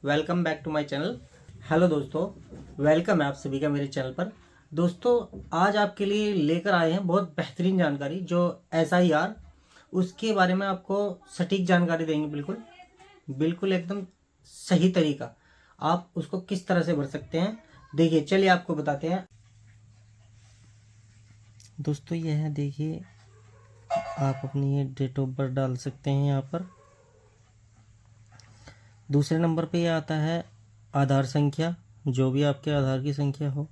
Welcome back to my channel. Hello दोस्तों, welcome है आप सभी का मेरे चैनल पर। दोस्तों, आज आपके लिए लेकर आए हैं बहुत बेहतरीन जानकारी जो SIR उसके बारे में आपको सटीक जानकारी देंगे। बिल्कुल बिल्कुल एकदम सही तरीका, आप उसको किस तरह से भर सकते हैं। देखिए, चलिए आपको बताते हैं। दोस्तों, यह है, देखिए, आप अपनी ये डेट ऑफ बर्थ डाल सकते हैं यहाँ पर। दूसरे नंबर पे ये आता है आधार संख्या, जो भी आपके आधार की संख्या हो।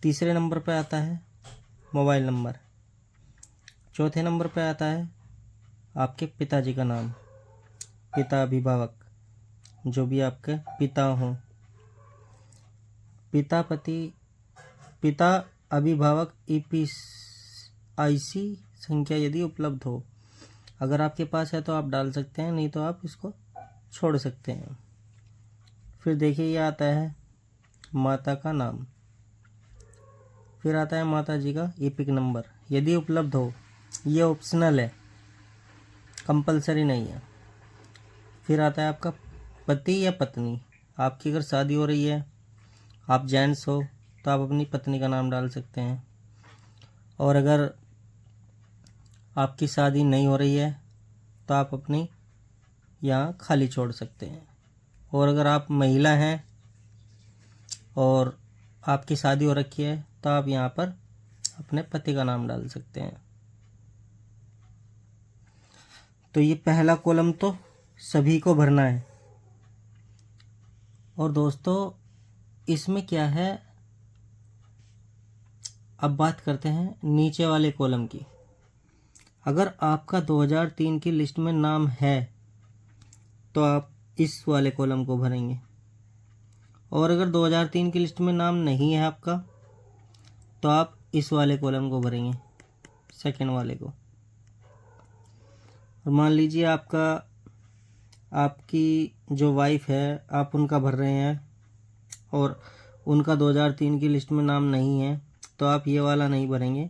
तीसरे नंबर पे आता है मोबाइल नंबर। चौथे नंबर पे आता है आपके पिताजी का नाम, पिता अभिभावक, जो भी आपके पिता हों। पिता अभिभावक EPIC संख्या यदि उपलब्ध हो। अगर आपके पास है तो आप डाल सकते हैं, नहीं तो आप इसको छोड़ सकते हैं। फिर देखिए, ये आता है माता का नाम। फिर आता है माता जी का EPIC नंबर यदि उपलब्ध हो। ये ऑप्शनल है, कंपलसरी नहीं है। फिर आता है आपका पति या पत्नी। आपकी अगर शादी हो रही है, आप जेंट्स हो, तो आप अपनी पत्नी का नाम डाल सकते हैं। और अगर आपकी शादी नहीं हो रही है तो आप अपनी यहाँ खाली छोड़ सकते हैं। और अगर आप महिला हैं और आपकी शादी हो रखी है तो आप यहाँ पर अपने पति का नाम डाल सकते हैं। तो ये पहला कॉलम तो सभी को भरना है। और दोस्तों, इसमें क्या है, अब बात करते हैं नीचे वाले कॉलम की। अगर आपका 2003 की लिस्ट में नाम है तो आप इस वाले कॉलम को भरेंगे। और अगर 2003 की लिस्ट में नाम नहीं है आपका तो आप इस वाले कॉलम को भरेंगे, सेकंड वाले को। और मान लीजिए आपकी जो वाइफ है, आप उनका भर रहे हैं और उनका 2003 की लिस्ट में नाम नहीं है, तो आप ये वाला नहीं भरेंगे,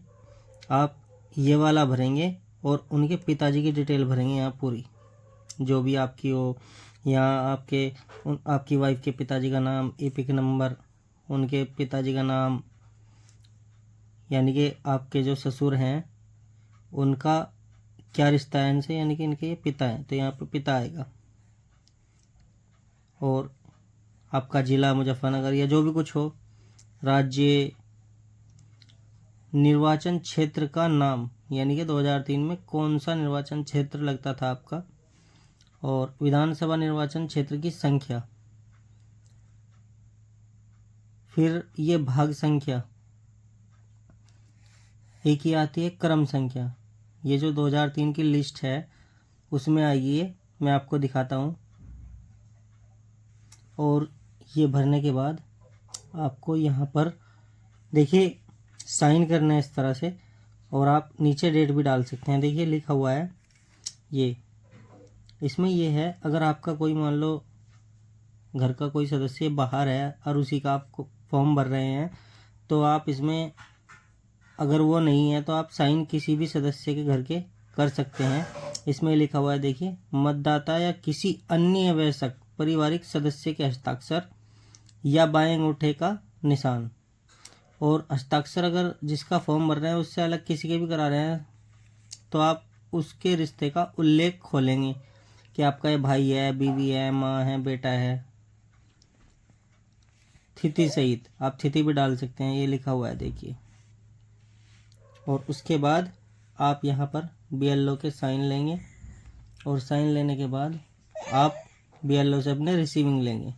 आप ये वाला भरेंगे और उनके पिताजी की डिटेल भरेंगे यहाँ पूरी, जो भी आपकी हो। यहाँ आपकी वाइफ के पिताजी का नाम, EPIC नंबर, उनके पिताजी का नाम, यानी कि आपके जो ससुर हैं उनका क्या रिश्ता है इनसे, यानी कि इनके ये पिता हैं, तो यहाँ पे पिता आएगा। और आपका ज़िला मुजफ्फरनगर या जो भी कुछ हो, राज्य, निर्वाचन क्षेत्र का नाम, यानी कि 2003 में कौन सा निर्वाचन क्षेत्र लगता था आपका, और विधानसभा निर्वाचन क्षेत्र की संख्या। फिर ये भाग संख्या, एक ही आती है क्रम संख्या। ये जो 2003 की लिस्ट है उसमें आएगी ये, मैं आपको दिखाता हूँ। और ये भरने के बाद आपको यहाँ पर देखिए साइन करना है इस तरह से, और आप नीचे डेट भी डाल सकते हैं। देखिए लिखा हुआ है ये, इसमें ये है, अगर आपका कोई, मान लो घर का कोई सदस्य बाहर है और उसी का आप फॉर्म भर रहे हैं, तो आप इसमें, अगर वो नहीं है तो आप साइन किसी भी सदस्य के घर के कर सकते हैं। इसमें लिखा हुआ है, देखिए, मतदाता या किसी अन्य वयस्क पारिवारिक सदस्य के हस्ताक्षर या बाएं अंगूठे का निशान। और हस्ताक्षर अगर जिसका फॉर्म भर रहे हैं उससे अलग किसी के भी करा रहे हैं तो आप उसके रिश्ते का उल्लेख खोलेंगे कि आपका ये भाई है, बीवी है, माँ है, बेटा है। तिथि सहित आप तिथि भी डाल सकते हैं, ये लिखा हुआ है, देखिए। और उसके बाद आप यहाँ पर BLO के साइन लेंगे, और साइन लेने के बाद आप BLO से अपने रिसीविंग लेंगे।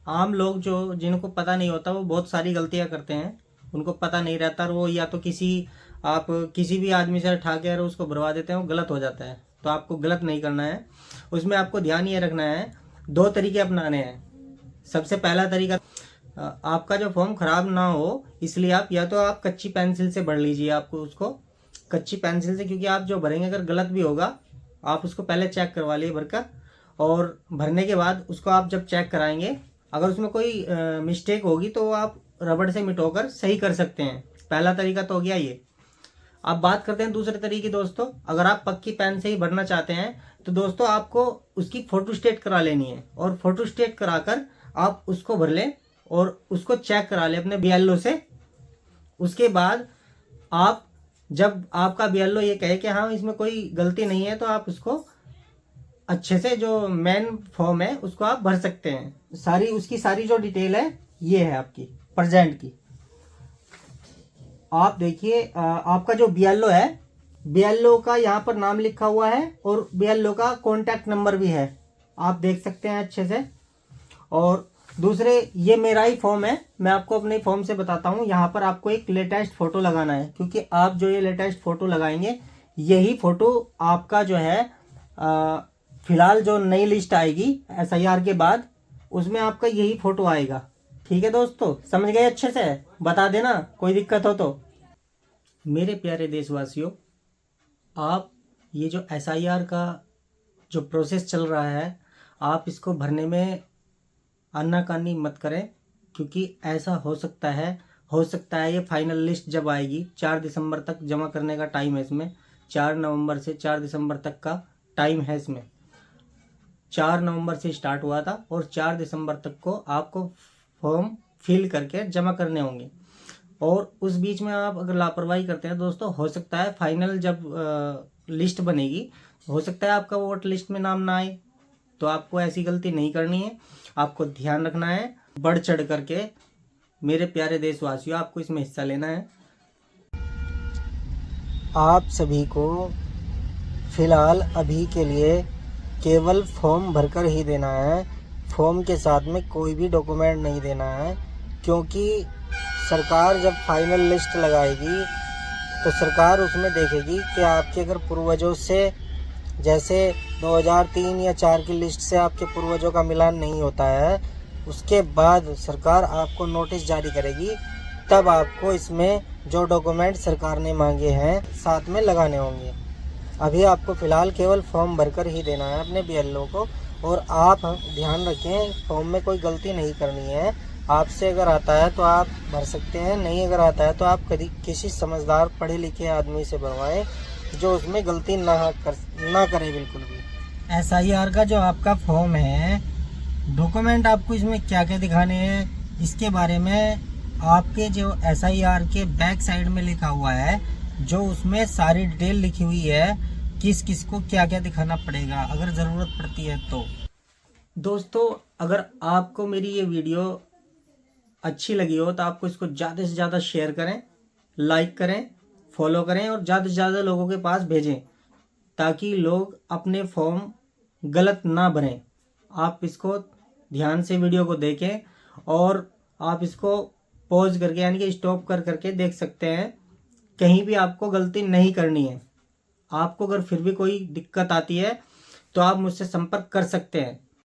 आम लोग जो जिनको पता नहीं होता वो बहुत सारी गलतियां करते हैं, उनको पता नहीं रहता, और वो या तो आप किसी भी आदमी से उठा के उसको भरवा देते हैं, वो गलत हो जाता है। तो आपको गलत नहीं करना है। उसमें आपको ध्यान ये रखना है, 2 तरीके अपनाने हैं। सबसे पहला तरीका, आपका जो फॉर्म खराब ना हो इसलिए आप या तो आप कच्ची पेंसिल से भर लीजिए, आपको उसको कच्ची पेंसिल से, क्योंकि आप जो भरेंगे अगर गलत भी होगा आप उसको पहले चेक करवा लिए भरकर। और भरने के बाद उसको आप जब चेक कराएंगे, अगर उसमें कोई मिस्टेक होगी तो आप रबड़ से मिटोकर सही कर सकते हैं। पहला तरीका तो हो गया ये। अब बात करते हैं दूसरे तरीके। दोस्तों, अगर आप पक्की पेन से ही भरना चाहते हैं, तो दोस्तों आपको उसकी फ़ोटो स्टेट करा लेनी है, और फ़ोटो स्टेट कराकर आप उसको भर लें और उसको चेक करा लें अपने BLO से। उसके बाद आप जब आपका BLO ये कहे कि हाँ इसमें कोई गलती नहीं है, तो आप उसको अच्छे से जो मेन फॉर्म है उसको आप भर सकते हैं। सारी उसकी सारी जो डिटेल है ये है आपकी प्रेजेंट की। आप देखिए आपका जो BLO है, BLO का यहाँ पर नाम लिखा हुआ है और BLO का कॉन्टैक्ट नंबर भी है, आप देख सकते हैं अच्छे से। और दूसरे ये मेरा ही फॉर्म है, मैं आपको अपने फॉर्म से बताता हूँ। यहाँ पर आपको एक लेटेस्ट फ़ोटो लगाना है, क्योंकि आप जो ये लेटेस्ट फ़ोटो लगाएंगे यही फ़ोटो आपका जो है फ़िलहाल जो नई लिस्ट आएगी SIR के बाद, उसमें आपका यही फ़ोटो आएगा। ठीक है दोस्तों, समझ गए अच्छे से? बता देना कोई दिक्कत हो तो। मेरे प्यारे देशवासियों, आप ये जो SIR का जो प्रोसेस चल रहा है, आप इसको भरने में आनाकानी मत करें, क्योंकि ऐसा हो सकता है ये फाइनल लिस्ट जब आएगी, 4 दिसंबर तक जमा करने का टाइम है इसमें। 4 नवंबर से 4 दिसंबर तक का टाइम है इसमें। 4 नवंबर से स्टार्ट हुआ था और 4 दिसंबर तक को आपको फॉर्म फिल करके जमा करने होंगे। और उस बीच में आप अगर लापरवाही करते हैं दोस्तों, हो सकता है फाइनल जब लिस्ट बनेगी, हो सकता है आपका वोट लिस्ट में नाम ना आए। तो आपको ऐसी गलती नहीं करनी है, आपको ध्यान रखना है, बढ़ चढ़ करके मेरे प्यारे देशवासियों आपको इसमें हिस्सा लेना है। आप सभी को फिलहाल अभी के लिए केवल फॉर्म भरकर ही देना है। फॉर्म के साथ में कोई भी डॉक्यूमेंट नहीं देना है, क्योंकि सरकार जब फाइनल लिस्ट लगाएगी तो सरकार उसमें देखेगी कि आपके अगर पूर्वजों से, जैसे 2003 या 4 की लिस्ट से आपके पूर्वजों का मिलान नहीं होता है, उसके बाद सरकार आपको नोटिस जारी करेगी। तब आपको इसमें जो डॉक्यूमेंट सरकार ने मांगे हैं साथ में लगाने होंगे। अभी आपको फ़िलहाल केवल फॉर्म भरकर ही देना है अपने BLO को। और आप ध्यान रखें, फॉर्म में कोई गलती नहीं करनी है। आपसे अगर आता है तो आप भर सकते हैं, नहीं अगर आता है तो आप किसी समझदार पढ़े लिखे आदमी से भरवाएं, जो उसमें गलती ना करे बिल्कुल भी। SIR का जो आपका फॉर्म है, डॉक्यूमेंट आपको इसमें क्या क्या दिखाने हैं, इसके बारे में आपके जो SIR के बैक साइड में लिखा हुआ है, जो उसमें सारी डिटेल लिखी हुई है, किस किस को क्या क्या दिखाना पड़ेगा अगर ज़रूरत पड़ती है तो। दोस्तों, अगर आपको मेरी ये वीडियो अच्छी लगी हो तो आपको इसको ज़्यादा से ज़्यादा शेयर करें, लाइक करें, फॉलो करें और ज़्यादा से ज़्यादा लोगों के पास भेजें, ताकि लोग अपने फॉर्म गलत ना भरें। आप इसको ध्यान से वीडियो को देखें और आप इसको पॉज करके यानी कि स्टॉप कर करके देख सकते हैं। कहीं भी आपको गलती नहीं करनी है। आपको अगर फिर भी कोई दिक्कत आती है तो आप मुझसे संपर्क कर सकते हैं।